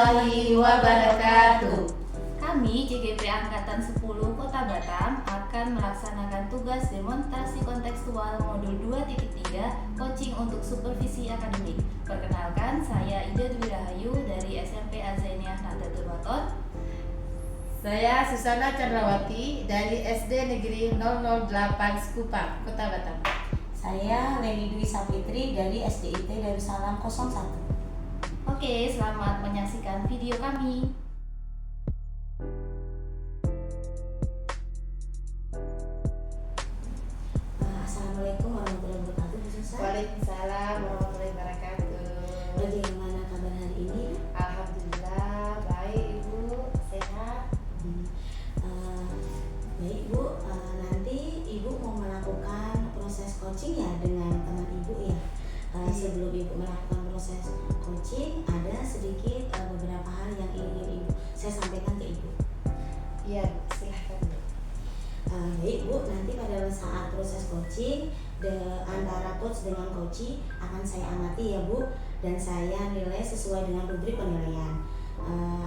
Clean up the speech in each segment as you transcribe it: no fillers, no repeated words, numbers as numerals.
warahmatullahi wabarakatuh. Kami JGP Angkatan 10 Kota Batam akan melaksanakan tugas demonstrasi kontekstual modul 2.3 coaching untuk supervisi akademik. Perkenalkan, saya Ida Dwi Rahayu dari SMP Azainiyah Nahdlatul Wathon. Saya Susana Chandrawati dari SD Negeri 008 Sekupang, Kota Batam. Saya Leni Dwi Sapitri dari SDIT Darussalam 01. Oke, selamat menyaksikan video kami. Assalamualaikum warahmatullahi wabarakatuh, Bu Susan. Waalaikumsalam warahmatullahi wabarakatuh. Bagaimana kabar hari ini? Alhamdulillah baik, Ibu, sehat. Baik Bu, nanti Ibu mau melakukan proses coaching ya dengan teman Ibu ya. Sebelum Ibu melakukan proses coaching, ada sedikit beberapa hal yang ingin saya sampaikan ke Ibu. Iya, silahkan, Bu. Baik Bu, nanti pada saat proses coaching antara coach dengan coachee akan saya amati ya Bu, dan saya nilai sesuai dengan rubrik penilaian.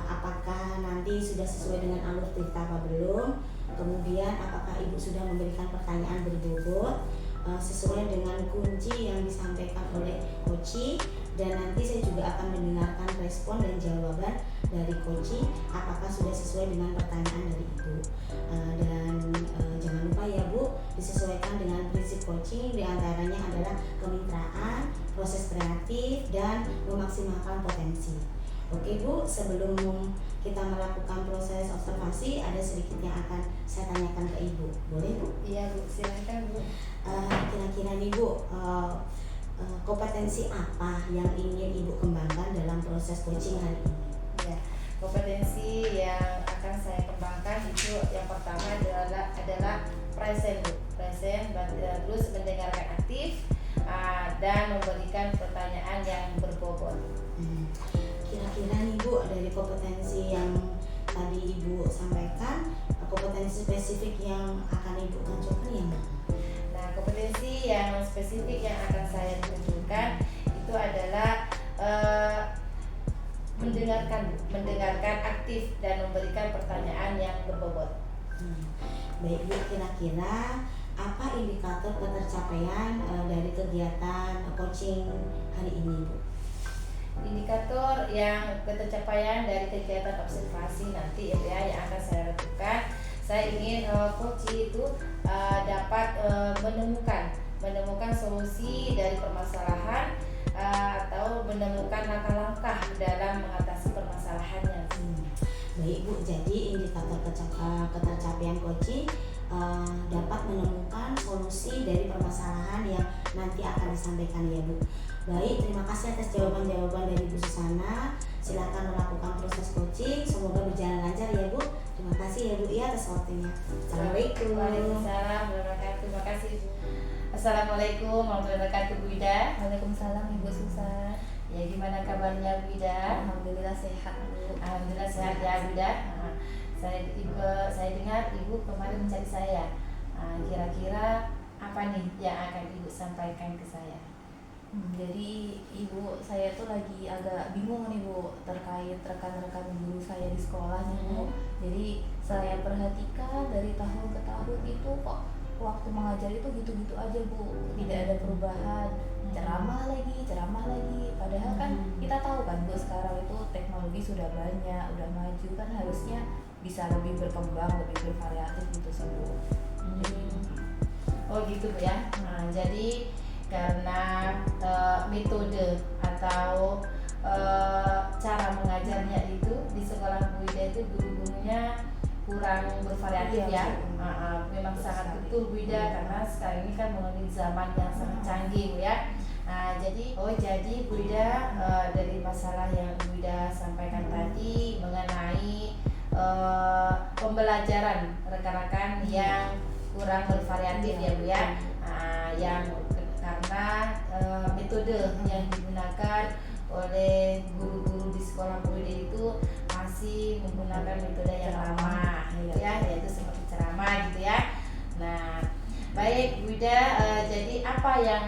Apakah nanti sudah sesuai dengan alur cerita apa belum, kemudian apakah Ibu sudah memberikan pertanyaan berbobot sesuai dengan kunci yang disampaikan oleh coachee, dan nanti saya juga akan mendengarkan respon dan jawaban dari coachee apakah sudah sesuai dengan pertanyaan dari Ibu. Dan jangan lupa ya Bu, disesuaikan dengan prinsip coaching, diantaranya adalah kemitraan, proses kreatif, dan memaksimalkan potensi. Oke Bu, sebelum kita melakukan proses observasi, ada sedikit yang akan saya tanyakan ke Ibu. Boleh Bu? Iya, Bu, silahkan, Bu. Kira-kira nih Bu, kompetensi apa yang ingin Ibu kembangkan dalam proses coaching hari ini? Ya, kompetensi yang akan saya kembangkan itu yang pertama adalah present, Bu. Present, terus mendengarkan aktif, dan memberikan pertanyaan yang berbobot. Kira-kira nih Bu, dari kompetensi yang tadi Ibu sampaikan, kompetensi spesifik yang akan Ibu tunjukkan yang mana? Nah, kompetensi yang spesifik yang akan saya tunjukkan itu adalah mendengarkan aktif dan memberikan pertanyaan yang berbobot. Baik Bu, kira-kira apa indikator ketercapaian dari kegiatan coaching hari ini Bu? Indikator yang ketercapaian dari kegiatan observasi nanti ya yang akan saya lakukan, saya ingin coaching itu dapat menemukan solusi dari permasalahan atau menemukan langkah-langkah dalam mengatasi permasalahannya. Baik Bu, jadi indikator ketercapaian coaching dapat menemukan solusi dari permasalahan yang nanti akan disampaikan ya Bu. Baik, terima kasih atas jawaban-jawaban dari Bu Susana. Silakan melakukan proses coaching, semoga berjalan lancar ya Bu. Terima kasih ya Bu ya atas waktunya. Assalamualaikum. Waalaikumsalam warahmatullahi wabarakatuh. Terima kasih. Assalamualaikum warahmatullahi wabarakatuh, Bu Ida. Waalaikumsalam Ibu Susan. Ya, gimana kabarnya, Bu Ida? Alhamdulillah sehat Bu. Alhamdulillah sehat ya, Bu Ida. Saya dengar Ibu kemarin mencari saya. Kira-kira apa nih yang akan Ibu sampaikan ke saya? Jadi Ibu, saya tuh lagi agak bingung nih Bu terkait rekan-rekan guru saya di sekolah nih Bu. Jadi saya perhatikan dari tahun ke tahun itu kok waktu mengajar itu gitu-gitu aja Bu, tidak ada perubahan, ceramah lagi. Padahal kan kita tahu kan Bu, sekarang itu teknologi sudah banyak, udah maju, kan harusnya bisa lebih berkembang, lebih bervariatif gitu sih Bu. Oh gitu Bu ya. Nah, jadi karena metode atau cara mengajarnya itu di sekolah Bu Ida itu guru-gurunya kurang bervariatif ya. Memang sangat betul Bu Ida, karena sekarang ini kan mengalami zaman yang sangat canggih Bu ya. Jadi Bu Ida, dari masalah yang Bu Ida sampaikan tadi mengenai pembelajaran rekan-rekan yang kurang bervariatif ya Bu ya. Karena metode yang digunakan oleh guru-guru di sekolah Bu Ida itu masih menggunakan metode yang lama gitu ya, yaitu seperti ceramah gitu ya. Nah, baik Bu Ida, jadi apa yang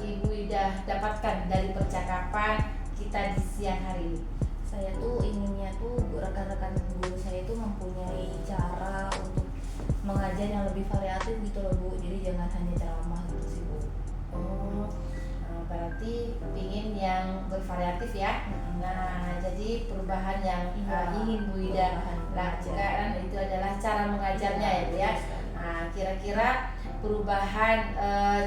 Ibu Ida dapatkan dari percakapan kita di siang hari ini? Saya perubahan yang ingin Bu Ida lakukan itu adalah cara mengajarnya ya Bu ya. Nah, kira-kira perubahan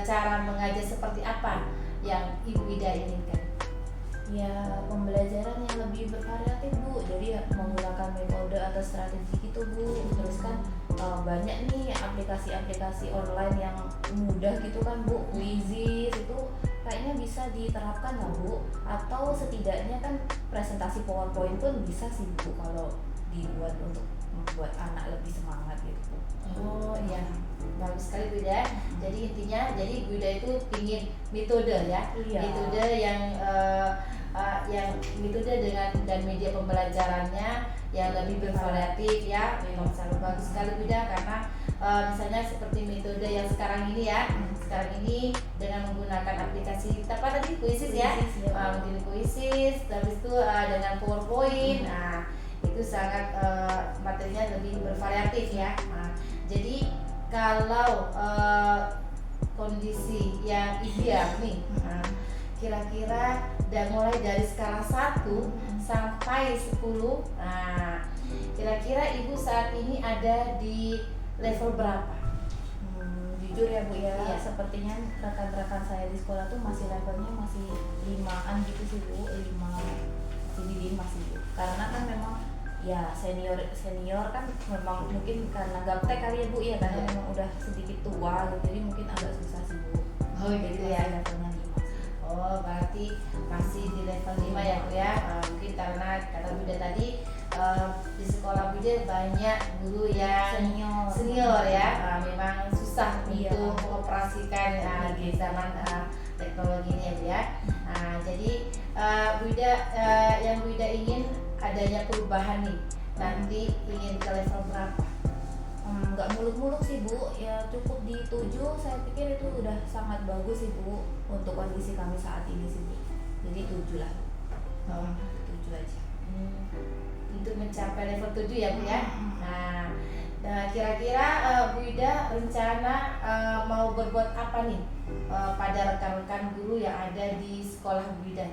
cara mengajar seperti apa yang Ibu Ida inginkan? Ya, pembelajaran yang lebih bervariatif Bu, jadi menggunakan metode atau strategi gitu Bu. Terus kan banyak nih aplikasi-aplikasi online yang mudah gitu kan Bu, Quizizz itu kayaknya bisa diterapkan lah Bu. Atau setidaknya kan presentasi PowerPoint pun bisa sih Bu kalau dibuat untuk membuat anak lebih semangat gitu Bu. Oh iya, bagus sekali Bu Ida. Jadi intinya, jadi Bu Ida itu ingin metode ya, Iya. metode yang metode dengan dan media pembelajarannya yang lebih bervariatif ya. Memang sangat bagus sekali Bu Ida, karena misalnya seperti metode yang sekarang ini ya, sekarang ini dengan menggunakan aplikasi apa tadi Quizizz ya, mungkin Quizizz, habis itu dengan PowerPoint, nah itu sangat materinya lebih bervariatif ya. Nah, jadi kalau kondisi yang ideal nih, kira-kira dan mulai dari skala 1 sampai 10, nah kira-kira Ibu saat ini ada di level berapa? Jujur ya Bu ya, Iya. sepertinya rekan-rekan saya di sekolah tuh masih levelnya masih 5-an gitu sih Bu, 5 jadi masih Bu. Karena kan memang ya senior kan memang mungkin karena gaptek kali ya Bu ya, karena Iya. memang udah sedikit tua gitu, jadi mungkin agak susah sih Bu. Oh gitu ya. Masih levelnya 5 sih. Oh berarti masih di level 5 ya Bu ya. Mungkin karena kata Bu Ida tadi di sekolah Bu Ida banyak guru yang senior ya, memang susah Iya. untuk mengoperasikan di zaman teknologi ini ya Bu ya. Jadi Bu Ida, yang Bu Ida ingin adanya perubahan nih, nanti ingin ke level berapa? Nggak muluk-muluk sih Bu, ya cukup di 7, saya pikir itu udah sangat bagus sih Bu untuk kondisi kami saat ini sih Bu. Jadi 7 lah, 7 aja. Untuk mencapai level 7 ya Bu ya. Nah, kira-kira Bu Ida rencana mau berbuat apa nih pada rekan-rekan guru yang ada di sekolah Bu Ida?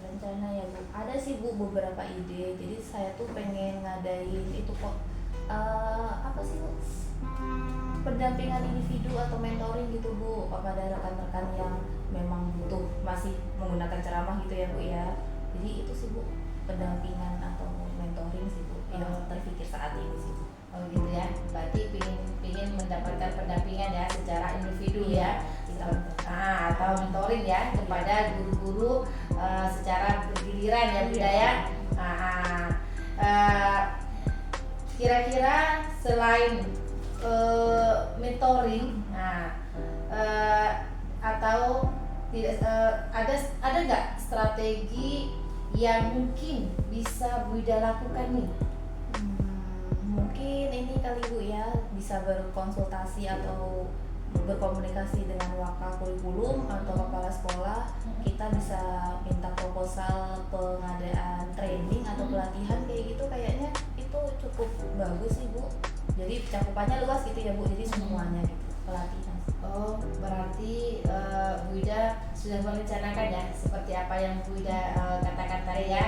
Rencana ya Bu, ada sih Bu beberapa ide. Jadi saya tuh pengen ngadain itu kok apa sih Bu? Pendampingan individu atau mentoring gitu Bu kepada rekan-rekan yang memang butuh masih menggunakan ceramah gitu ya Bu ya. Jadi itu sih Bu, pendampingan atau mentoring sih Bu yang terpikir saat ini sih Bu. Oh gitu ya, berarti pingin mendapatkan pendampingan ya secara individu ya, atau mentoring ya kepada guru-guru secara bergiliran ya Bu Ida ya. Kira-kira selain mentoring, atau tidak ada nggak strategi yang mungkin bisa Bu Ida lakukan nih? Mungkin ini kali Bu ya, bisa berkonsultasi atau berkomunikasi dengan wakil kurikulum atau kepala sekolah. Kita bisa minta proposal pengadaan training atau pelatihan kayak gitu, kayaknya itu cukup bagus sih Bu. Jadi cakupannya luas gitu ya Bu, jadi semuanya gitu pelatihan. Oh berarti Bu Ida sudah merencanakan ya seperti apa yang Bu Ida katakan tadi ya.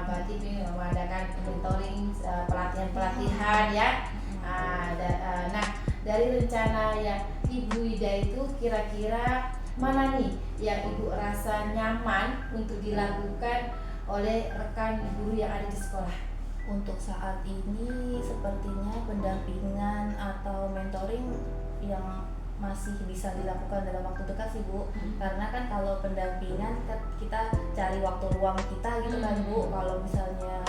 Berarti ingin mengadakan mentoring, pelatihan-pelatihan ya. Nah dari rencana yang Ibu Ida itu kira-kira mana nih yang Ibu rasa nyaman untuk dilakukan oleh rekan guru yang ada di sekolah? Untuk saat ini sepertinya pendampingan atau mentoring yang masih bisa dilakukan dalam waktu dekat sih Bu. Karena kan kalau pendampingan kita cari waktu luang kita gitu kan Bu. Kalau misalnya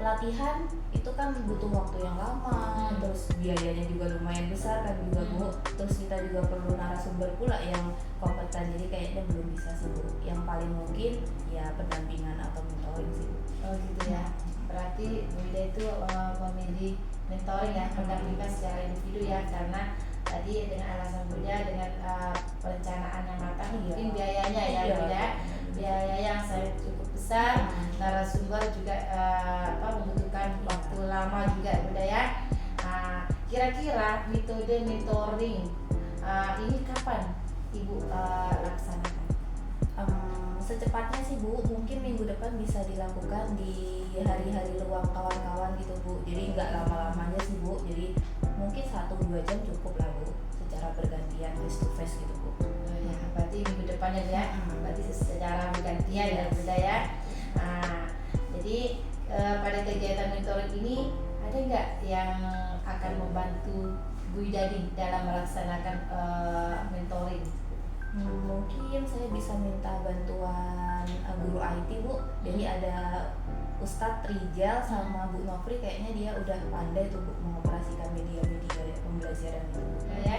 pelatihan itu kan butuh waktu yang lama, terus biayanya juga lumayan besar kan juga Bu. Terus kita juga perlu narasumber pula yang kompeten, jadi kayaknya belum bisa sih Bu. Yang paling mungkin ya pendampingan atau mentoring sih Bu. Oh gitu ya, berarti Bu Ida itu memilih mentoring ya, pendampingan secara individu ya, karena tadi dengan alasan Bu Ida dengan perencanaan yang matang mungkin biayanya ya Bu Ida, biaya yang saya cukup besar, narasumber juga membutuhkan waktu lama juga Bu Ida ya. Kira-kira metode mentoring ini kapan Ibu laksanakan? Secepatnya sih Bu, bisa dilakukan di hari-hari luang kawan-kawan gitu Bu. Jadi nggak lama-lamanya sih Bu, jadi mungkin 1-2 jam cukup lah Bu, secara bergantian face to face gitu Bu. Ya, berarti minggu depannya ya, berarti secara bergantian ya Bunda ya. Nah, jadi pada kegiatan mentoring ini ada nggak yang akan membantu Bu Ida dalam melaksanakan mentoring? Mungkin saya bisa minta bantuan guru IT Bu. Jadi ada Ustadz Rijal sama Bu Nofri, kayaknya dia udah pandai tuh Bu mengoperasikan media-media pembelajaran itu. Ya,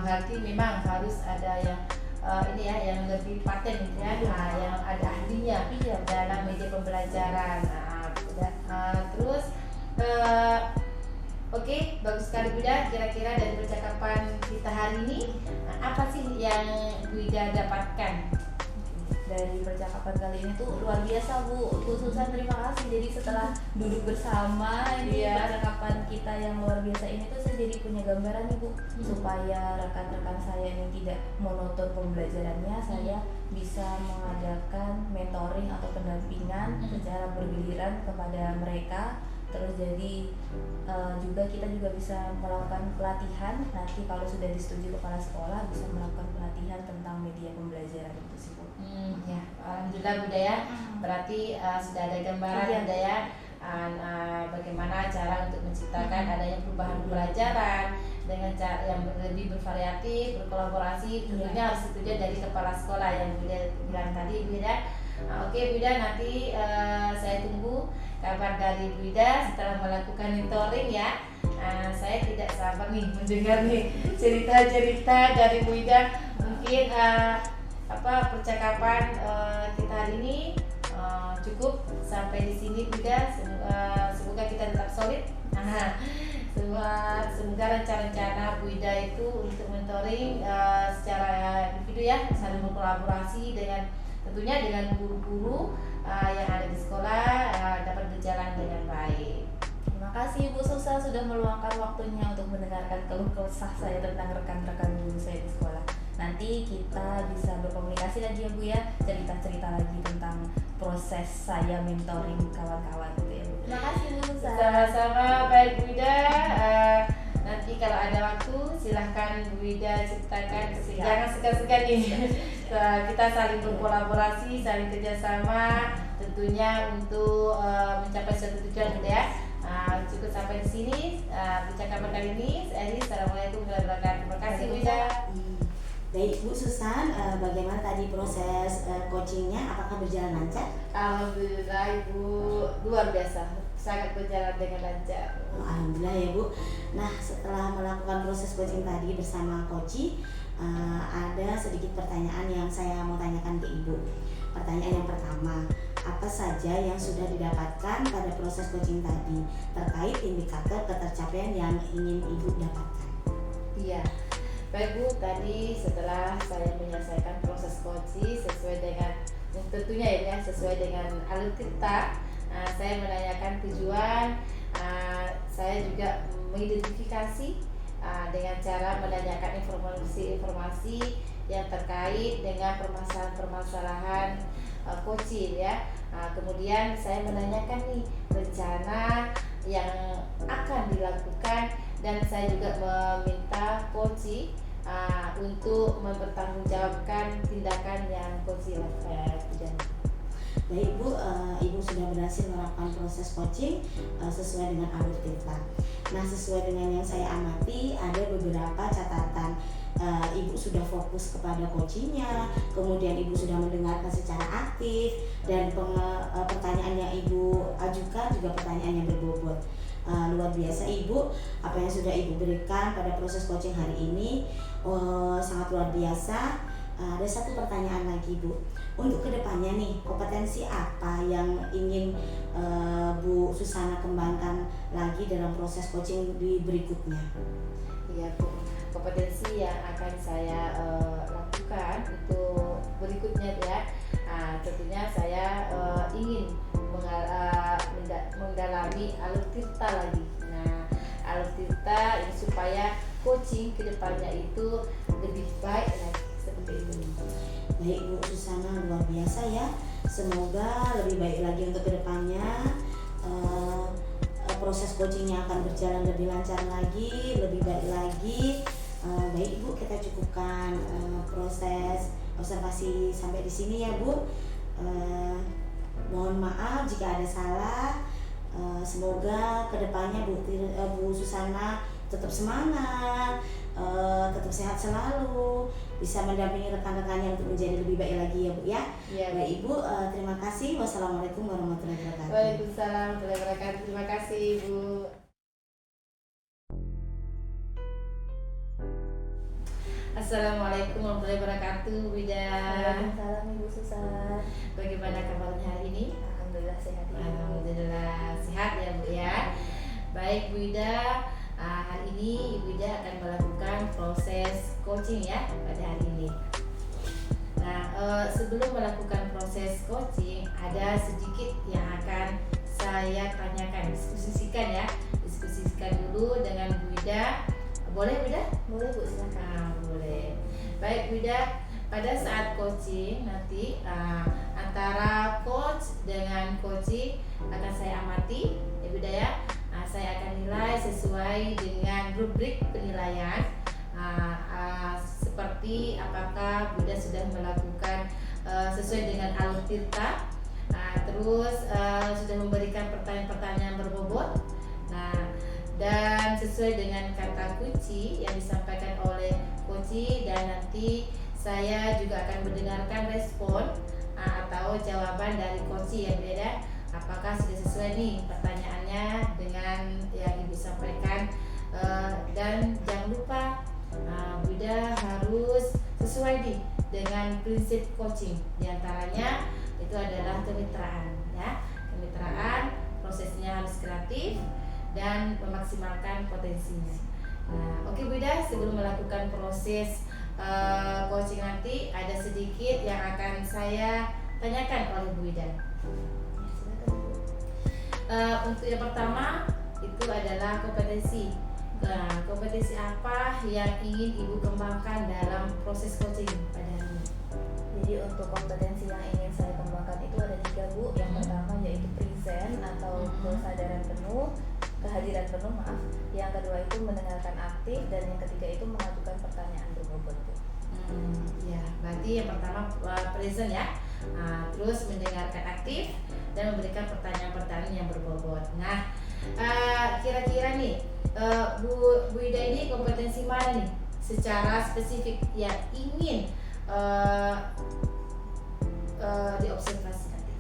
berarti memang harus ada yang ini ya, yang lebih paten gitu ya, yang ada ahlinya dalam media pembelajaran. Terus oke, bagus sekali Bunda. Kira-kira dari percakapan kita hari ini apa sih yang Bu Ida dapatkan? Dari percakapan kali ini tuh luar biasa Bu, khususan terima kasih. Jadi setelah duduk bersama ini percakapan kita yang luar biasa ini tuh saya jadi punya gambaran nih Bu, supaya rekan-rekan saya yang tidak monoton pembelajarannya, saya bisa mengadakan mentoring atau pendampingan secara bergiliran kepada mereka. Terus jadi juga kita juga bisa melakukan pelatihan, nanti kalau sudah disetujui kepala sekolah bisa melakukan pelatihan tentang media pembelajaran itu sih Bu. Ya, alhamdulillah Bunda ya. Berarti sudah ada gambaran Bunda ya, bagaimana cara untuk menciptakan adanya perubahan pembelajaran dengan cara yang lebih bervariatif, berkolaborasi. Tentunya harus setuju dari kepala sekolah yang Bunda bilang tadi Bunda. Oke Bunda, nanti saya tunggu kabar dari Bu Ida setelah melakukan mentoring ya. Saya tidak sabar nih mendengar nih cerita-cerita dari Bu Ida. Mungkin percakapan kita hari ini cukup sampai di sini Bu Ida. Semoga kita tetap solid. Semoga rencana-rencana Bu Ida itu untuk mentoring secara individu ya, saling berkolaborasi dengan tentunya dengan guru-guru yang ada di sekolah dapat berjalan dengan baik. Terima kasih Bu Susa sudah meluangkan waktunya untuk mendengarkan keluh kesah saya tentang rekan-rekan guru saya di sekolah. Nanti kita bisa berkomunikasi lagi ya Bu ya, cerita-cerita lagi tentang proses saya mentoring kawan-kawan gitu ya Bu. Terima kasih Bu Susa. Sama-sama, baik Bu Ida. Nanti kalau ada waktu silahkan Bu Ida ceritakan, jangan segan-segan nih. Kita saling berkolaborasi, saling kerjasama tentunya untuk mencapai suatu tujuan gitu ya. Cukup sampai di sini percakapan kali ini. Assalamualaikum warahmatullahi wabarakatuh. Terima kasih Bu Ida. Baik Bu Susan, bagaimana tadi proses coachingnya? Apakah berjalan lancar? Alhamdulillah Ibu, luar biasa, sangat berjalan dengan lancar. Alhamdulillah ya Bu. Nah, setelah melakukan proses coaching tadi bersama Koci, ada sedikit pertanyaan yang saya mau tanyakan ke Ibu. Pertanyaan yang pertama, apa saja yang sudah didapatkan pada proses coaching tadi terkait indikator ketercapaian yang ingin Ibu dapatkan? Iya, baik Bu, tadi setelah saya menyelesaikan proses coaching sesuai dengan tentunya ya sesuai dengan alutsista, saya menanyakan tujuan, saya juga mengidentifikasi dengan cara menanyakan informasi-informasi yang terkait dengan permasalahan-permasalahan coaching ya. Kemudian saya menanyakan nih rencana yang akan dilakukan, dan saya juga meminta coaching untuk mempertanggungjawabkan tindakan yang coaching lakukan. Baik Bu, Ibu sudah berhasil melakukan proses coaching sesuai dengan alur kita. Nah, sesuai dengan yang saya amati, ada beberapa catatan. Ibu sudah fokus kepada coachingnya, kemudian Ibu sudah mendengarkan secara aktif, dan pertanyaan yang Ibu ajukan juga pertanyaan yang berbobot. Luar biasa Ibu, apa yang sudah Ibu berikan pada proses coaching hari ini sangat luar biasa. Ada satu pertanyaan lagi Bu, untuk kedepannya nih, kompetensi apa yang ingin Bu Susana kembangkan lagi dalam proses coaching di berikutnya? Iya Bu, kompetensi yang akan saya lakukan untuk berikutnya ya, tentunya saya ingin mendalami alutsista lagi. Nah, alutsista ini supaya coaching kedepannya itu lebih baik lagi. Baik Bu Susana, luar biasa ya. Semoga lebih baik lagi untuk kedepannya. Proses coachingnya akan berjalan lebih lancar lagi, lebih baik lagi. Baik Bu, kita cukupkan proses observasi sampai di sini ya Bu. Mohon maaf jika ada salah. Semoga kedepannya Bu Susana tetap semangat, tetap sehat selalu, bisa mendampingi rekan-rekannya untuk menjadi lebih baik lagi ya Bu ya. Iya. Baik Ibu, terima kasih. Wassalamualaikum warahmatullahi wabarakatuh. Waalaikumsalam warahmatullahi wabarakatuh. Terima kasih Ibu. Assalamualaikum warahmatullahi wabarakatuh, Bu Ida. Waalaikumsalam Ibu Susan. Bagaimana kabarnya hari ini? Alhamdulillah sehat Ibu. Alhamdulillah sehat ya Bu ya. Baik Bu Ida, hari ini Ibu Ida akan melakukan proses coaching ya pada hari ini. Nah, sebelum melakukan proses coaching, ada sedikit yang akan saya tanyakan, diskusikan dulu dengan Bu Ida. Boleh Bu Ida? Boleh Bu, silakan. Boleh. Baik Bu Ida, pada saat coaching nanti antara coach dengan coaching akan saya amati ya Bu Ida ya. Saya akan nilai sesuai dengan rubrik penilaian. Seperti apakah Bu Ida sudah melakukan sesuai dengan alur tirta, terus sudah memberikan pertanyaan-pertanyaan berbobot, dan sesuai dengan kata kunci yang disampaikan oleh kunci, dan nanti saya juga akan mendengarkan respon atau jawaban dari kunci yang beda. Apakah sudah sesuai nih pertanyaannya dengan yang Ibu sampaikan, dan jangan lupa Bu Ida harus sesuai nih dengan prinsip coaching. Di antaranya itu adalah kemitraan ya. Kemitraan, prosesnya harus kreatif dan memaksimalkan potensinya. Oke Bu Ida, sebelum melakukan proses coaching nanti ada sedikit yang akan saya tanyakan oleh Bu Ida. Untuk yang pertama itu adalah kompetensi. Kompetensi apa yang ingin Ibu kembangkan dalam proses coaching pada hari ini? Jadi untuk kompetensi yang ingin saya kembangkan itu ada 3 Bu. Yang pertama yaitu present atau kesadaran penuh, kehadiran penuh maaf. Yang kedua itu mendengarkan aktif, dan yang ketiga itu mengajukan pertanyaan berbobot Bu. Ya, berarti yang pertama present ya. Terus mendengarkan aktif dan memberikan pertanyaan-pertanyaan yang berbobot. Nah, kira-kira nih Bu Ida ini kompetensi mana nih secara spesifik yang ingin diobservasi nanti?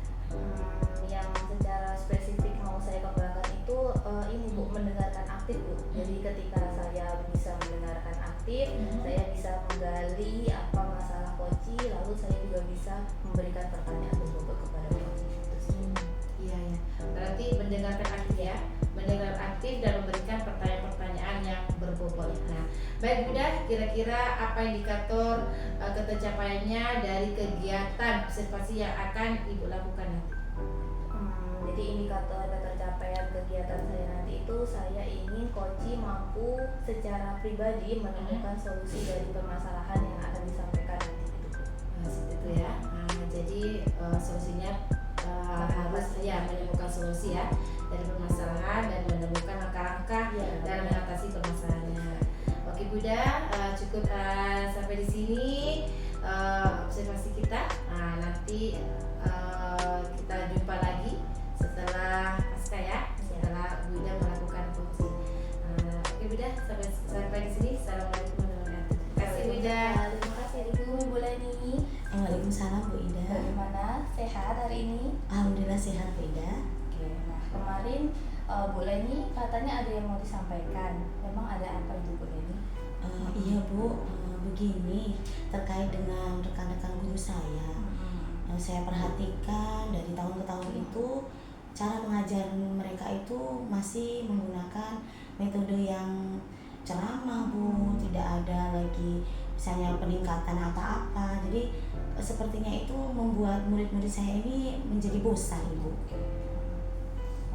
Yang secara spesifik mau saya kembangkan itu ini Bu, mendengarkan aktif Bu. Jadi ketika saya bisa mendengarkan aktif, saya bisa menggali apa masalah koci, lalu saya juga bisa memberikan pertanyaan berbobot kepada koci. Iya ya. Berarti mendengarkan aktif ya, mendengar aktif dan memberikan pertanyaan-pertanyaan yang berbobot. Nah, baik Bu Ida, kira-kira apa indikator ketercapaiannya dari kegiatan observasi yang akan Ibu lakukan nanti? Jadi indikator ketercapaian kegiatan saya nanti itu saya ingin koci mampu secara pribadi menemukan solusi dari permasalahan yang akan disampaikan nanti gitu Bu. Seperti itu ya. Jadi solusinya harus ya menemukan solusi ya dari permasalahan dan menemukan langkah-langkah dalam mengatasi permasalahannya. Oke Bu Ida, cukup sampai di sini observasi kita. Nanti kita jumpa lagi setelah pasca ya, setelah Bu Ida melakukan coaching. Oke Bu Ida, sampai di sini. Assalamualaikum warahmatullahi wabarakatuh. Terima kasih Bu Ida. Terima kasih Ibu Leni. Waalaikumsalam Bu Ida. Bagaimana, sehat hari ini? Alhamdulillah sehat Bu Ida. Oke, nah kemarin Bu Leni katanya ada yang mau disampaikan. Memang ada apa itu Bu Leni? Iya Bu, begini terkait dengan rekan-rekan guru saya. Saya perhatikan dari tahun ke tahun itu cara mengajar mereka itu masih menggunakan metode yang ceramah Bu, tidak ada lagi misalnya peningkatan apa-apa. Jadi sepertinya itu membuat murid-murid saya ini menjadi bosan Ibu.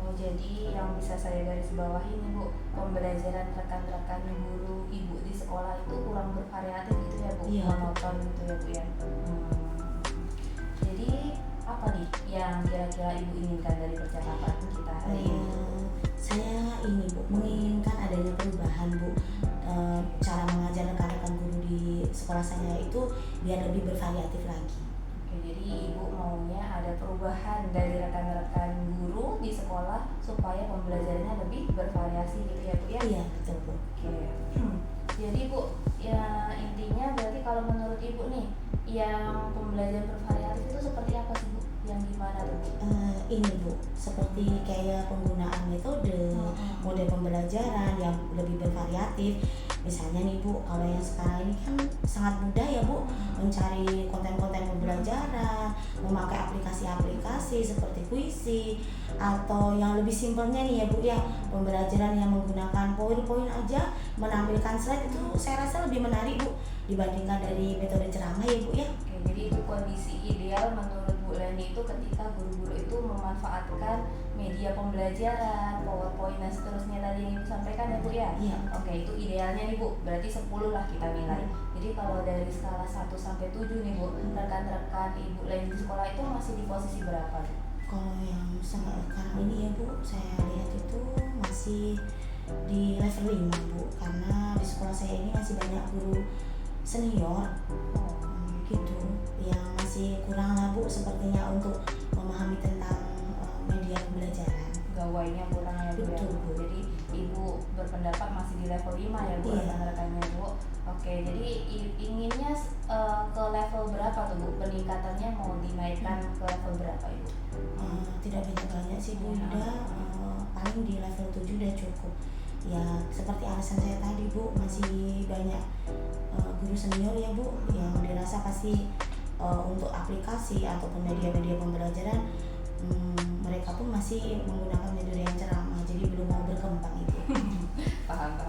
Oh, jadi yang bisa saya garis bawahi nih Bu, pembelajaran rekan-rekan guru Ibu di sekolah itu kurang bervariatif gitu ya Bu? Iya, monoton gitu ya Bu ya. Jadi apa nih yang kira-kira Ibu inginkan dari percakapan kita hari ini? Saya ini Bu menginginkan adanya perubahan Bu, cara mengajar rekan-rekan guru di sekolah saya itu biar lebih bervariatif lagi. Oke, jadi Ibu maunya ada perubahan dari rekan-rekan guru di sekolah supaya pembelajarannya lebih bervariasi gitu ya Bu ya? Iya betul Bu. Oke. Jadi Bu, ya intinya berarti kalau menurut Ibu nih, yang pembelajaran bervariatif itu seperti apa sih Bu? Yang gimana tuh Bu? Ini Bu, seperti kayak penggunaan mode pembelajaran yang lebih bervariatif. Misalnya nih Bu, kalau yang sekarang ini kan sangat mudah ya Bu mencari konten-konten pembelajaran, memakai aplikasi-aplikasi seperti Kuisi, atau yang lebih simpelnya nih ya Bu ya, pembelajaran yang menggunakan PowerPoint aja menampilkan slide itu saya rasa lebih menarik Bu dibandingkan dari metode ceramah ya Bu ya. Oke, jadi itu kondisi ideal menurut Bu Leni itu ketika guru-guru itu memanfaatkan media pembelajaran, PowerPoint dan seterusnya tadi yang Ibu sampaikan ya Bu ya? Iya. Oke, itu idealnya nih Bu, berarti 10 lah kita nilai. Jadi kalau dari skala 1 sampai 7 nih Bu, rekan-rekan Ibu Leni di sekolah itu masih di posisi berapa Bu? Kalau yang sekarang ini ya Bu, saya lihat itu masih di level 5 Bu, karena di sekolah saya ini masih banyak guru senior gitu yang masih kurang lah Bu sepertinya untuk memahami tentang media pembelajaran. Gawainya kurang ya Bu ya? Betul Bu. Jadi Ibu berpendapat masih di level 5 ya Bu, Iya. rekan-rekannya Bu. Oke, jadi inginnya ke level berapa tuh Bu? Peningkatannya mau dinaikkan ke level berapa Ibu? Tidak banyak-banyak sih Bu, udah paling di level 7 udah cukup. Ya seperti alasan saya tadi Bu, masih banyak guru senior ya Bu yang dirasa pasti untuk aplikasi ataupun media-media pembelajaran mereka pun masih menggunakan metode yang ceramah, jadi belum mau berkembang itu. Paham Bu.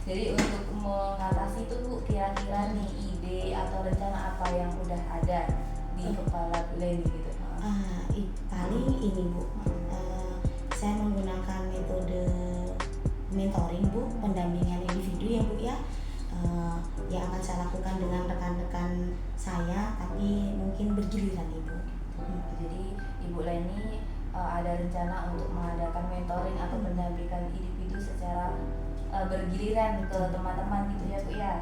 Jadi untuk mengatasi itu Bu, kira-kira nih ide atau rencana apa yang udah ada di kepala Bu Leni gitu? Paling ini Bu, saya menggunakan metode mentoring Bu, pendampingan individu ya Bu ya, yang akan saya lakukan dengan rekan-rekan saya, tapi mungkin bergiliran Ibu. Jadi Ibu Leni ada rencana untuk mengadakan mentoring atau pendampingan individu secara bergiliran ke teman-teman gitu ya Bu ya.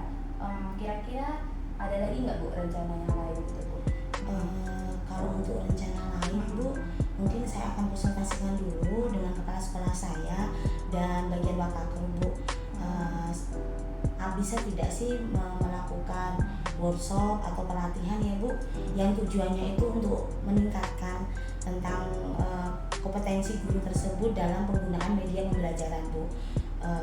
Kira-kira ada lagi nggak Bu rencana yang lain gitu Bu? Kalau untuk rencana lain Bu, mungkin saya akan presentasikan dulu dengan kepala sekolah saya dan bagian wakaker Bu. Bisa tidak sih melakukan workshop atau pelatihan ya Bu, yang tujuannya itu untuk meningkatkan tentang kompetensi guru tersebut dalam penggunaan media pembelajaran Bu,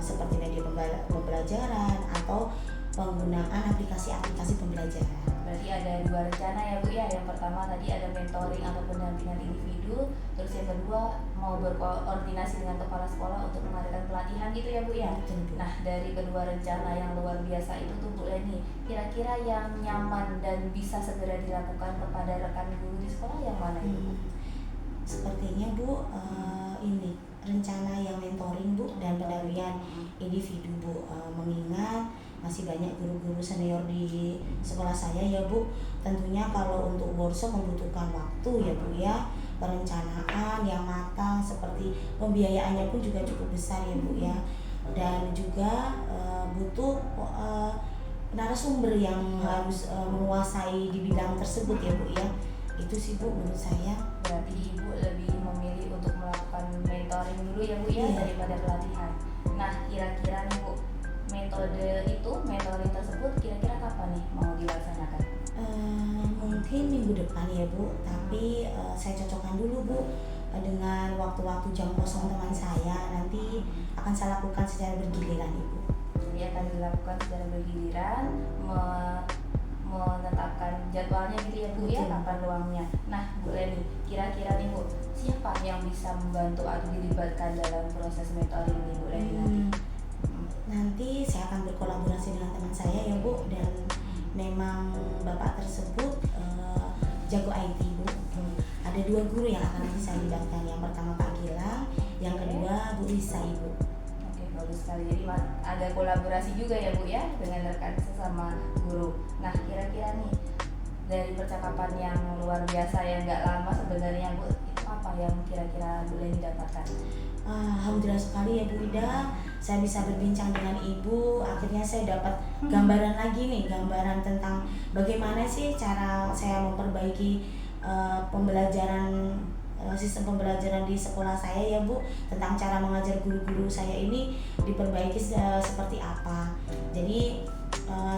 seperti media pembelajaran atau penggunaan aplikasi-aplikasi pembelajaran. Berarti ada dua rencana ya Bu ya. Yang pertama tadi ada mentoring atau pendampingan individu, terus yang kedua mau berkoordinasi dengan kepala sekolah untuk mengadakan pelatihan gitu ya Bu ya. Betul, Bu. Nah, dari kedua rencana yang luar biasa itu tuh Bu Leni, kira-kira yang nyaman dan bisa segera dilakukan kepada rekan guru di sekolah yang mana itu? Sepertinya Bu, ini rencana yang mentoring Bu dan pendampingan individu Bu, mengingat masih banyak guru-guru senior di sekolah saya ya Bu. Tentunya kalau untuk workshop membutuhkan waktu ya Bu ya, perencanaan yang matang, seperti pembiayaannya pun juga cukup besar ya Bu ya, dan juga butuh narasumber yang harus menguasai di bidang tersebut ya Bu ya. Itu sih Bu menurut saya. Berarti Ibu lebih memilih untuk melakukan mentoring dulu ya Bu ya, daripada pelatihan. Nah, kira-kira nih Bu, mentoring tersebut kira-kira kapan nih mau dilaksanakan? Mungkin minggu depan ya Bu, tapi saya cocokkan dulu Bu dengan waktu-waktu jam kosong teman saya. Nanti akan saya lakukan secara bergiliran Ibu. Jadi akan dilakukan secara bergiliran, menetapkan jadwalnya gitu ya Bu ya, kapan luangnya. Nah Bu Leni, kira-kira nih Bu, siapa yang bisa membantu atau dilibatkan dalam proses mentoring ini Bu Leni nanti? Nanti saya akan berkolaborasi dengan teman saya ya Bu, dan memang Bapak tersebut jago IT Bu. Ada 2 guru yang akan nanti saya libatkan, yang pertama Pak Gilang, yang kedua Bu Lisa Ibu. Oke, bagus sekali. Jadi ada kolaborasi juga ya Bu ya dengan rekan sesama guru. Nah, kira-kira nih dari percakapan yang luar biasa yang nggak lama sebenarnya Bu, itu apa yang kira-kira Bu Leni dapatkan? Alhamdulillah sekali ya Bu Ida, saya bisa berbincang dengan Ibu. Akhirnya saya dapat gambaran lagi nih, gambaran tentang bagaimana sih cara saya memperbaiki pembelajaran, sistem pembelajaran di sekolah saya ya Bu, tentang cara mengajar guru-guru saya ini diperbaiki seperti apa. Jadi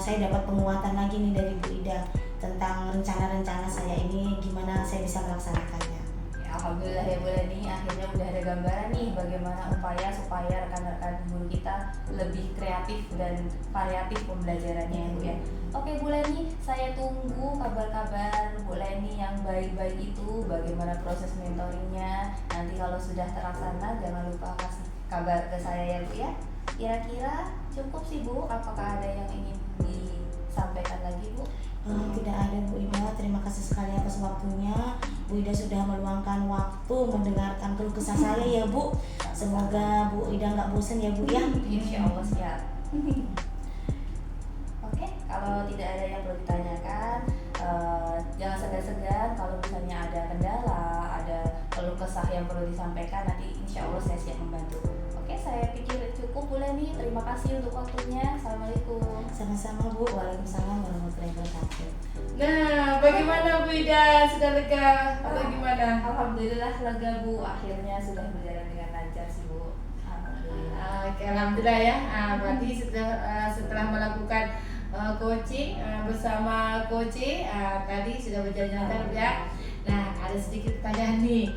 saya dapat penguatan lagi nih dari Bu Ida tentang rencana-rencana saya ini, gimana saya bisa melaksanakannya. Alhamdulillah ya Bu Leni, akhirnya udah ada gambaran nih bagaimana upaya supaya rekan-rekan guru kita lebih kreatif dan variatif pembelajarannya ya Bu ya. Oke Bu Leni, saya tunggu kabar-kabar Bu Leni yang baik-baik itu, bagaimana proses mentoringnya. Nanti kalau sudah terlaksana jangan lupa kasih kabar ke saya ya Bu ya. Kira-kira cukup sih Bu, apakah ada yang ingin disampaikan lagi Bu? Tidak ada Bu Ida, terima kasih sekali atas waktunya. Bu Ida sudah meluangkan waktu mendengarkan keluh kesah saya ya Bu. Semoga Bu Ida nggak bosan ya Bu ya. Insya Allah siap. Oke, kalau tidak ada yang perlu ditanyakan, jangan segan-segan. Kalau misalnya ada kendala, ada keluh kesah yang perlu disampaikan, nanti insya Allah saya siap membantu. Oke, saya pikir cukup Bu Leni. Terima kasih untuk waktunya. Assalamualaikum. Sama-sama Bu. Waalaikumsalam warahmatullahi wabarakatuh. Nah, bagaimana Bu Ida? Sudah lega atau gimana? Alhamdulillah lega Bu. Akhirnya sudah berjalan dengan lancar sih Bu. Alhamdulillah. Oke, alhamdulillah ya. Berarti setelah melakukan coaching bersama coach tadi sudah berjalan lancar ya. Nah, ada sedikit pertanyaan nih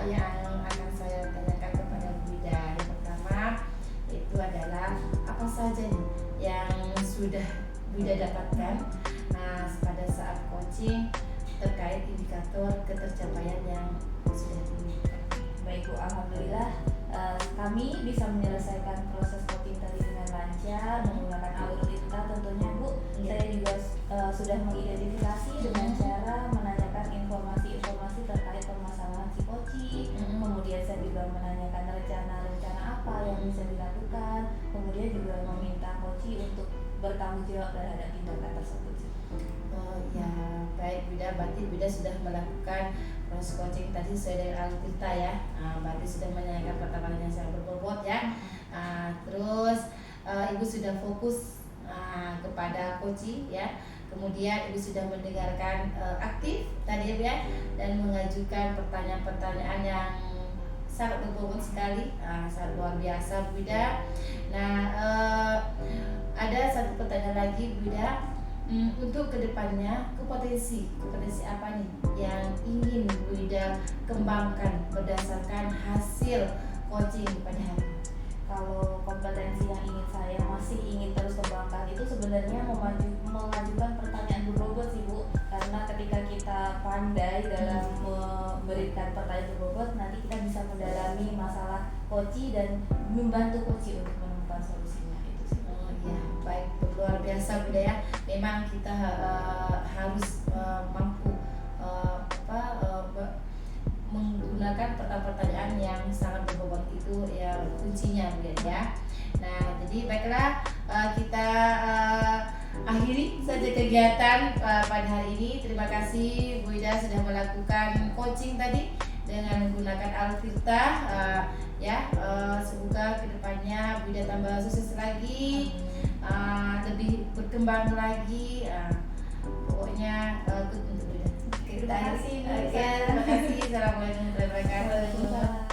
yang akan saya tanyakan kepada Bu Ida. Yang pertama itu adalah apa saja nih yang sudah Bu Ida dapatkan pada saat coaching terkait indikator ketercapaian yang sudah diinginkan. Baik Bu, alhamdulillah kami bisa menyelesaikan proses coaching tadi dengan lancar menggunakan alur cerita tentunya Bu. Saya juga sudah mengidentifikasi dengan cara menanyakan informasi-informasi terkait permasalahan si coaching. Kemudian saya juga menanyakan rencana-rencana apa yang bisa dilakukan. Kemudian juga meminta coaching untuk bertanggung jawab terhadap tindakan tersebut. Oh ya, baik Bu Ida, berarti Bu Ida sudah melakukan proses coaching tadi sesuai dengan alur cerita ya. Berarti sudah menanyakan pertanyaan yang sangat berbobot ya. Terus Ibu sudah fokus kepada coaching ya. Kemudian Ibu sudah mendengarkan aktif tadi ya Bu ya, dan mengajukan pertanyaan-pertanyaan yang sangat berbobot sekali, sangat luar biasa Bu Ida. Nah, ada satu pertanyaan lagi Bu Ida. Untuk kedepannya kompetensi apa nih yang ingin Bu Ida kembangkan berdasarkan hasil coaching pada hari ini? Kalau kompetensi yang saya masih ingin terus kembangkan itu sebenarnya mengajukan pertanyaan berbobot sih Bu, karena ketika kita pandai dalam memberikan pertanyaan berbobot, nanti kita bisa mendalami masalah coaching dan membantu coaching untuk menemukan solusinya. Itu sih. Oh ya, baik, luar biasa Bu Ida ya. Memang kita harus mampu menggunakan pertanyaan yang sangat berbobot, itu ya kuncinya Bu Ida ya. Nah, jadi baiklah, kita akhiri saja kegiatan pada hari ini. Terima kasih Bu Ida sudah melakukan coaching tadi dengan menggunakan Alvirta ya. Semoga kedepannya Bu Ida tambah sukses lagi, lebih berkembang lagi. Pokoknya good untuk Bu Ida. Terima kasih Bu Ida. Terima kasih. Assalamualaikum warahmatullahi wabarakatuh.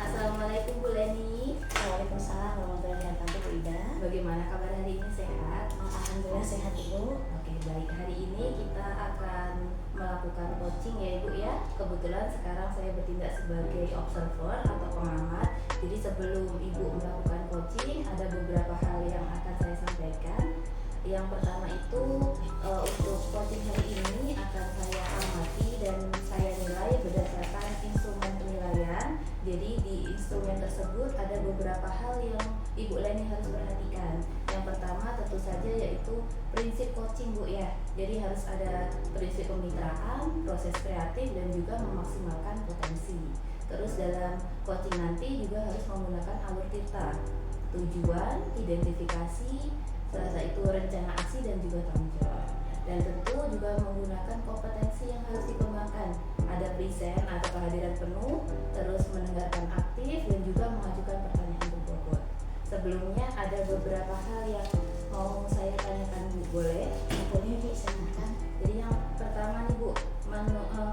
Assalamualaikum Bu Leni. Waalaikumsalam warahmatullahi wabarakatuh Bu Ida. Bagaimana kabar hari ini, sehat? Alhamdulillah sehat Ibu. Oke, baik. Hari ini kita akan melakukan coaching ya Ibu ya. Kebetulan sekarang saya bertindak sebagai observer atau pengamat. Jadi sebelum Ibu melakukan coaching, ada beberapa hal yang akan saya sampaikan. Yang pertama itu untuk coaching hari ini akan saya amati dan saya nilai berdasarkan instrumen penilaian. Jadi di instrumen tersebut ada beberapa hal yang Ibu Leni harus perhatikan. Yang pertama tentu saja yaitu prinsip coaching Bu ya. Jadi harus ada prinsip kemitraan, proses kreatif, dan juga memaksimalkan potensi. Terus dalam coaching nanti juga harus menggunakan alur tirta. tujuan, identifikasi, serta itu rencana aksi dan juga tanggung jawab. Dan tentu juga menggunakan kompetensi yang harus dikembangkan. Ada present atau kehadiran penuh, terus mendengarkan aktif dan juga mengajukan pertanyaan berbobot. Sebelumnya ada beberapa hal yang mau saya tanyakan Bu, boleh? Boleh Bu, silakan. Jadi yang pertama nih Bu,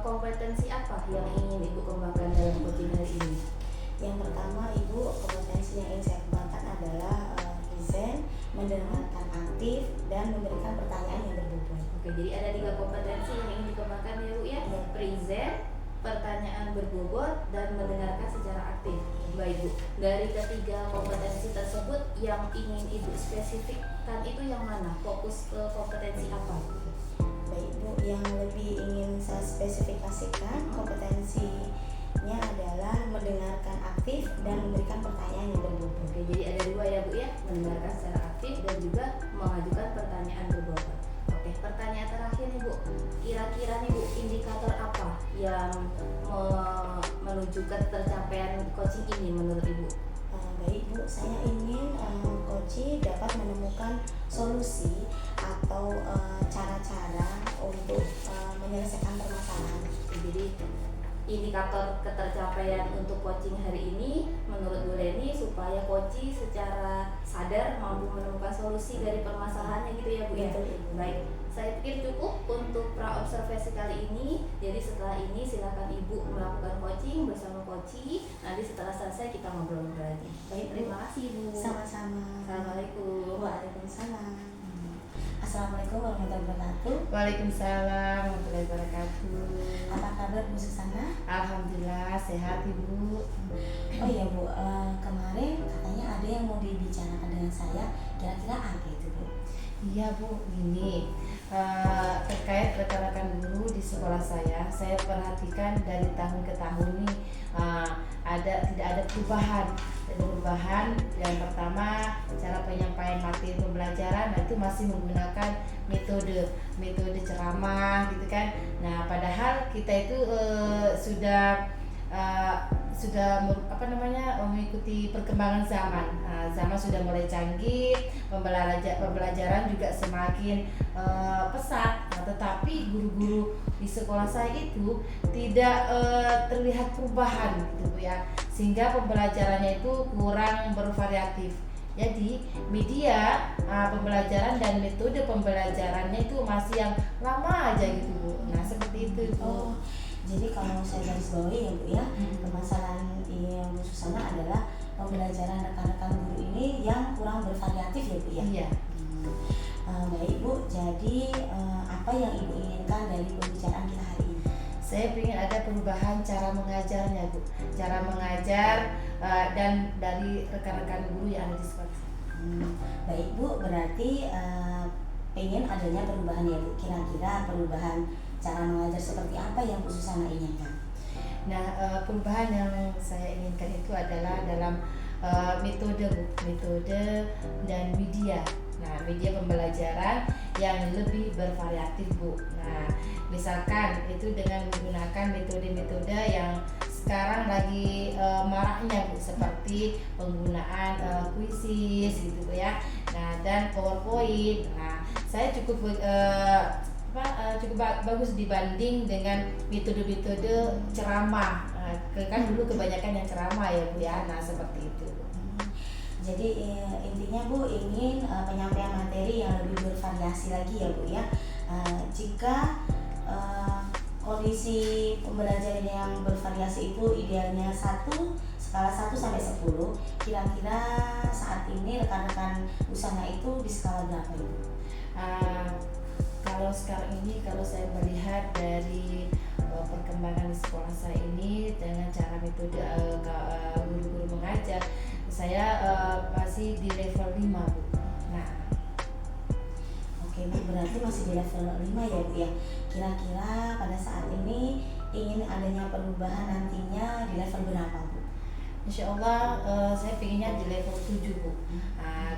kompetensi apa yang ingin Ibu kembangkan dalam coaching hari ini? Yang pertama Ibu, kompetensi yang ingin saya kembangkan adalah present, mendengarkan aktif, dan memberikan pertanyaan yang berbobot. Oke, jadi ada 3 kompetensi yang ingin dikembangkan ya Bu ya? Iya. Present, pertanyaan berbobot, dan mendengarkan secara aktif. Baik Bu, dari ketiga kompetensi tersebut yang ingin Ibu spesifikkan itu yang mana? Fokus ke kompetensi apa? Baik Bu, yang lebih ingin saya spesifikasikan kompetensinya adalah mendengarkan aktif dan memberikan pertanyaan yang berbobot. Oke, jadi ada 2 ya Bu ya, mendengarkan secara aktif dan juga mengajukan pertanyaan berbobot. Oke, pertanyaan terakhir nih Bu, kira-kira nih Bu, indikator apa yang menuju ke tercapaian coaching ini menurut Ibu? Baik Bu, saya ingin coach dapat menemukan solusi atau cara-cara untuk menyelesaikan permasalahan. Jadi indikator ketercapaian untuk coaching hari ini menurut Bu Leni supaya coach secara sadar mampu menemukan solusi dari permasalahannya gitu ya Bu ya. Betul, Ibu. Baik, saya pikir cukup untuk pra observasi kali ini. Jadi setelah ini silakan Ibu melakukan coaching bersama coach. Nanti setelah selesai kita ngobrol-ngobrol lagi. Baik, terima kasih Bu. Sama-sama. Assalamualaikum. Waalaikumsalam. Assalamualaikum warahmatullahi wabarakatuh. Waalaikumsalam warahmatullahi wabarakatuh. Apa kabar Bu Susana? Alhamdulillah sehat Ibu. Oh iya Bu, kemarin katanya ada yang mau dibicarakan dengan saya. Kira-kira apa itu Bu? Iya Bu, gini terkait rekan-rekan guru di sekolah saya perhatikan dari tahun ke tahun nih tidak ada perubahan. Yang pertama, cara penyampaian materi pembelajaran itu masih menggunakan metode ceramah gitu kan. Nah, padahal kita itu sudah mengikuti perkembangan zaman. Zaman sudah mulai canggih, pembelajaran juga semakin pesat. Tetapi guru-guru di sekolah saya itu tidak terlihat perubahan gitu Bu ya, sehingga pembelajarannya itu kurang bervariatif. Jadi media pembelajaran dan metode pembelajarannya itu masih yang lama aja gitu Bu. Nah seperti itu Bu. Oh, jadi kalau saya garis bawahi ya Bu ya, permasalahan yang Bu Susana adalah pembelajaran rekan-rekan guru ini yang kurang bervariatif ya Bu ya. Iya. Baik Bu, jadi apa yang Ibu inginkan dari pembicaraan kita hari ini? Saya ingin ada perubahan cara mengajarnya Bu, cara mengajar dan dari rekan-rekan guru yang ada di sekolah. Baik Bu, berarti pengen adanya perubahan ya Bu. Kira-kira perubahan cara mengajar seperti apa yang Bu Susana inginkan? Nah, perubahan yang saya inginkan itu adalah dalam metode Bu, metode dan media. Nah, media pembelajaran yang lebih bervariatif Bu. Nah, misalkan itu dengan menggunakan metode-metode yang sekarang lagi maraknya Bu, seperti penggunaan kuisis gitu Bu ya. Nah, dan PowerPoint. Nah, saya cukup bagus dibanding dengan metode-metode ceramah. Kan dulu kebanyakan yang ceramah ya Bu ya. Nah, seperti itu. Jadi intinya Bu ingin penyampaian materi yang lebih bervariasi lagi ya Bu ya. Jika kondisi pembelajaran yang bervariasi itu idealnya skala 1 sampai 10, kira-kira saat ini rekan-rekan Susana itu di skala berapa Ibu? Kalau sekarang ini, kalau saya melihat dari perkembangan di sekolah saya ini dengan cara metode guru-guru mengajar, saya masih di level 5 Bu. Nah, oke Bu, berarti masih di level 5 ya Bu ya. Kira-kira pada saat ini ingin adanya perubahan nantinya di level berapa Bu? Insya Allah saya pinginnya di level 7 Bu.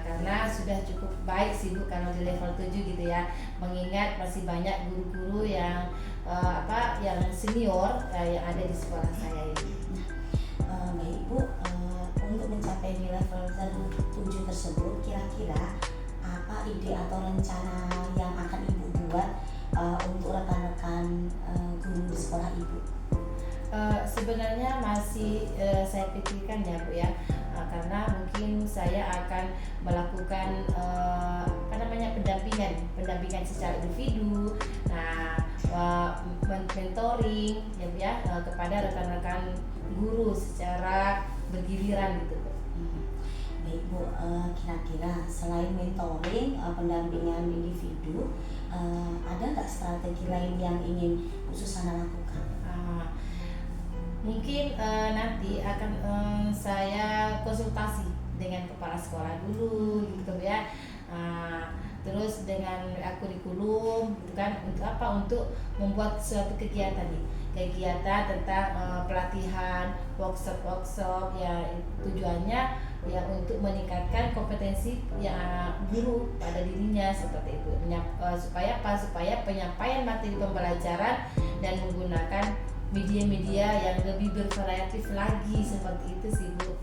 Karena sudah cukup baik sih Bu kalau di level 7 gitu ya. Mengingat masih banyak guru-guru yang yang senior yang ada di sekolah saya ini. Baik Bu, untuk mencapai di level tertuju tersebut, kira-kira apa ide atau rencana yang akan Ibu buat untuk rekan-rekan guru di sekolah Ibu? Sebenarnya masih saya pikirkan ya Bu ya, karena mungkin saya akan melakukan pendampingan secara individu, mentoring ya Bu ya, kepada rekan-rekan guru secara bergiliran gitu Bu. Baik Bu, kira-kira selain mentoring, pendampingan individu, ada nggak strategi lain yang ingin Bu Susana lakukan? Mungkin nanti akan saya konsultasi dengan kepala sekolah dulu gitu ya, terus dengan kurikulum gitu kan, untuk apa, untuk membuat suatu kegiatan tentang pelatihan, workshop ya, tujuannya ya untuk meningkatkan kompetensi ya guru pada dirinya seperti itu, supaya penyampaian materi pembelajaran dan menggunakan media-media yang lebih bervariatif lagi, seperti itu sih Bu.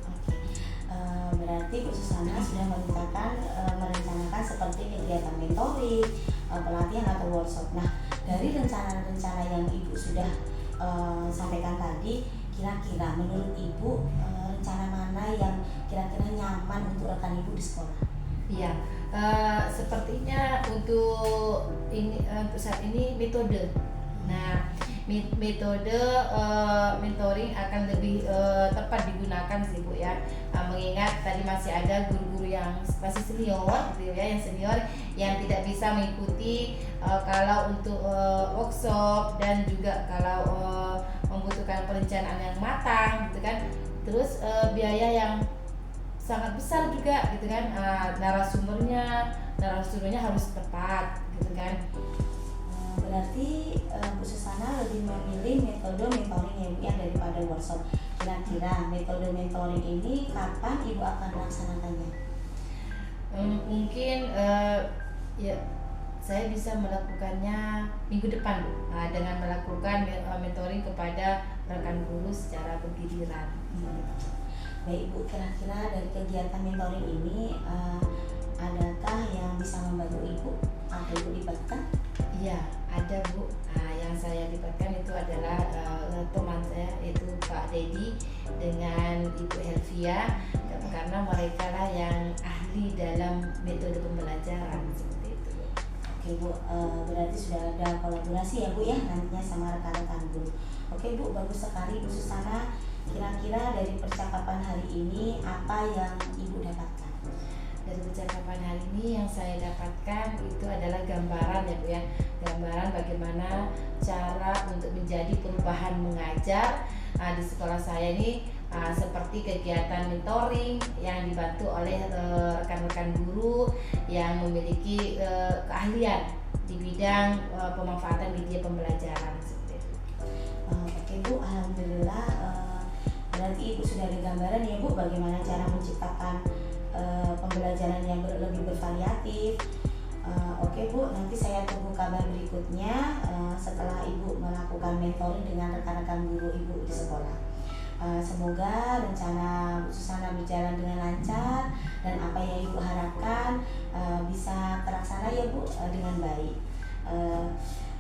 Berarti Bu Susana sudah merencanakan seperti kegiatan mentoring, pelatihan atau workshop. Nah, dari rencana-rencana yang Ibu sudah sampaikan tadi, kira-kira menurut Ibu rencana mana yang kira-kira nyaman untuk rekan Ibu di sekolah? Iya, sepertinya untuk saat ini metode. Nah, metode mentoring akan lebih tepat digunakan sih Bu ya, mengingat tadi masih ada guru-guru yang masih senior gitu ya, yang tidak bisa mengikuti kalau untuk workshop, dan juga kalau membutuhkan perencanaan yang matang gitu kan, terus biaya yang sangat besar juga gitu kan, narasumbernya harus tepat gitu kan. Berarti Bu Susana lebih memilih metode mentoring ya daripada workshop. Kira-kira metode mentoring ini kapan Ibu akan melaksanakannya? Mungkin ya saya bisa melakukannya minggu depan Bu, dengan melakukan mentoring kepada rekan guru secara bergiliran. Baik Bu, kira-kira dari kegiatan mentoring ini adakah yang bisa membantu Ibu atau Ibu libatkan? Iya, ada Bu. Yang saya libatkan itu adalah teman saya, yaitu Pak Dedi dengan Ibu Elvia, karena mereka lah yang ahli dalam metode pembelajaran seperti itu. Oke Bu, berarti sudah ada kolaborasi ya Bu ya nantinya sama rekan-rekan guru. Oke Bu, bagus sekali Bu Susana. Kira-kira dari percakapan hari ini apa yang Ibu dapatkan? Dari percakapan hari ini yang saya dapatkan itu adalah gambaran ya Bu ya, gambaran bagaimana cara untuk menjadi perubahan mengajar di sekolah saya ini, seperti kegiatan mentoring yang dibantu oleh rekan-rekan guru yang memiliki keahlian di bidang pemanfaatan media pembelajaran seperti itu. Oke Bu, alhamdulillah, berarti Ibu sudah ada gambaran ya Bu bagaimana cara menciptakan pembelajaran yang lebih bervariatif. Oke Bu, nanti saya tunggu kabar berikutnya setelah Ibu melakukan mentoring dengan rekan-rekan guru Ibu di sekolah. Semoga rencana Bu Susana berjalan dengan lancar dan apa yang Ibu harapkan bisa terlaksana ya Bu dengan baik.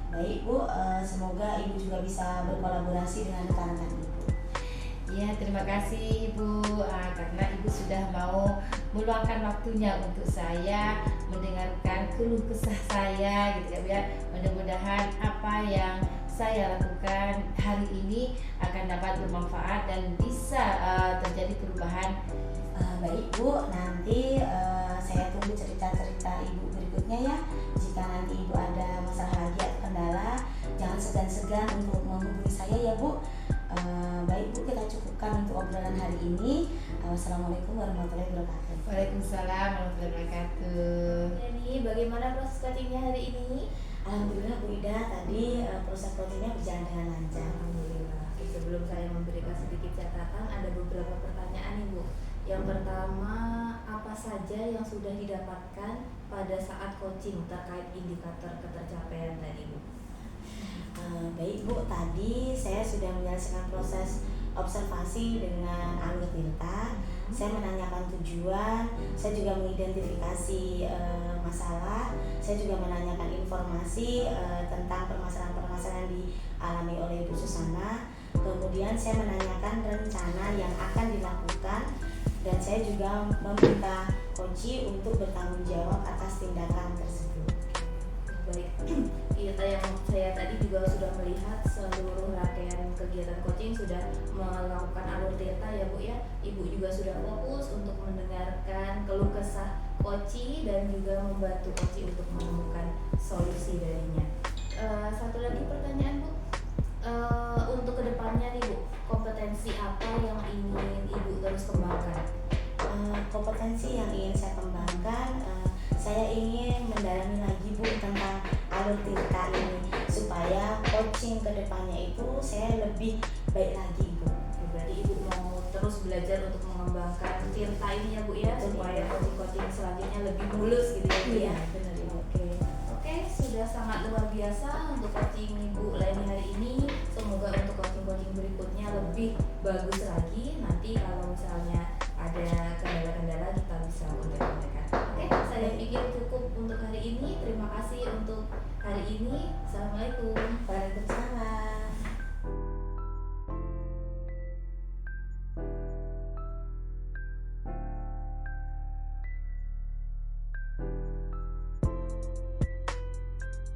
Baik Bu, semoga Ibu juga bisa berkolaborasi dengan rekan-rekan Ibu. Ya, terima kasih Ibu, karena Ibu sudah mau meluangkan waktunya untuk saya mendengarkan keluh kesah saya gitu ya. Mudah-mudahan apa yang saya lakukan hari ini akan dapat bermanfaat dan bisa terjadi perubahan. Baik Bu, nanti saya tunggu cerita-cerita Ibu berikutnya ya. Jika nanti Ibu ada masalah lagi atau kendala, jangan segan-segan untuk menghubungi saya ya Bu. Baik Bu, kita cukupkan untuk obrolan hari ini. Wassalamualaikum warahmatullahi wabarakatuh. Waalaikumsalam warahmatullahi wabarakatuh. Jadi bagaimana proses coachingnya hari ini? Alhamdulillah Bu Ida, tadi proses coachingnya berjalan dengan lancar. Alhamdulillah. Sebelum saya memberikan sedikit catatan, ada beberapa pertanyaan nih Bu. Yang pertama, apa saja yang sudah didapatkan pada saat coaching terkait indikator ketercapaian tadi Bu? Baik Bu, tadi saya sudah menyelesaikan proses observasi dengan Angga Tirta. Saya menanyakan tujuan, saya juga mengidentifikasi masalah, saya juga menanyakan informasi tentang permasalahan-permasalahan yang dialami oleh Ibu Susana. Kemudian saya menanyakan rencana yang akan dilakukan, dan saya juga meminta coach untuk bertanggung jawab atas tindakan tersebut. Baik, kita yang saya tadi juga sudah melihat seluruh rangkaian kegiatan coaching sudah melakukan alur tirta ya Bu ya. Ibu juga sudah fokus untuk mendengarkan keluh kesah coach dan juga membantu coach untuk menemukan solusi darinya. Satu lagi pertanyaan Bu, untuk kedepannya nih Bu, kompetensi apa yang ingin Ibu terus kembangkan? Kompetensi yang ingin saya kembangkan, saya ingin mendalami lagi Bu tentang alur tirta ini supaya coaching kedepannya itu saya lebih baik lagi Bu. Berarti Ibu mau terus belajar untuk mengembangkan tirta ini ya Bu ya, supaya coaching selanjutnya lebih mulus gitu ya Bu ya. Benar Ibu. Oke, sudah sangat luar biasa untuk coaching Ibu lain hari ini. Semoga untuk coaching berikutnya lebih bagus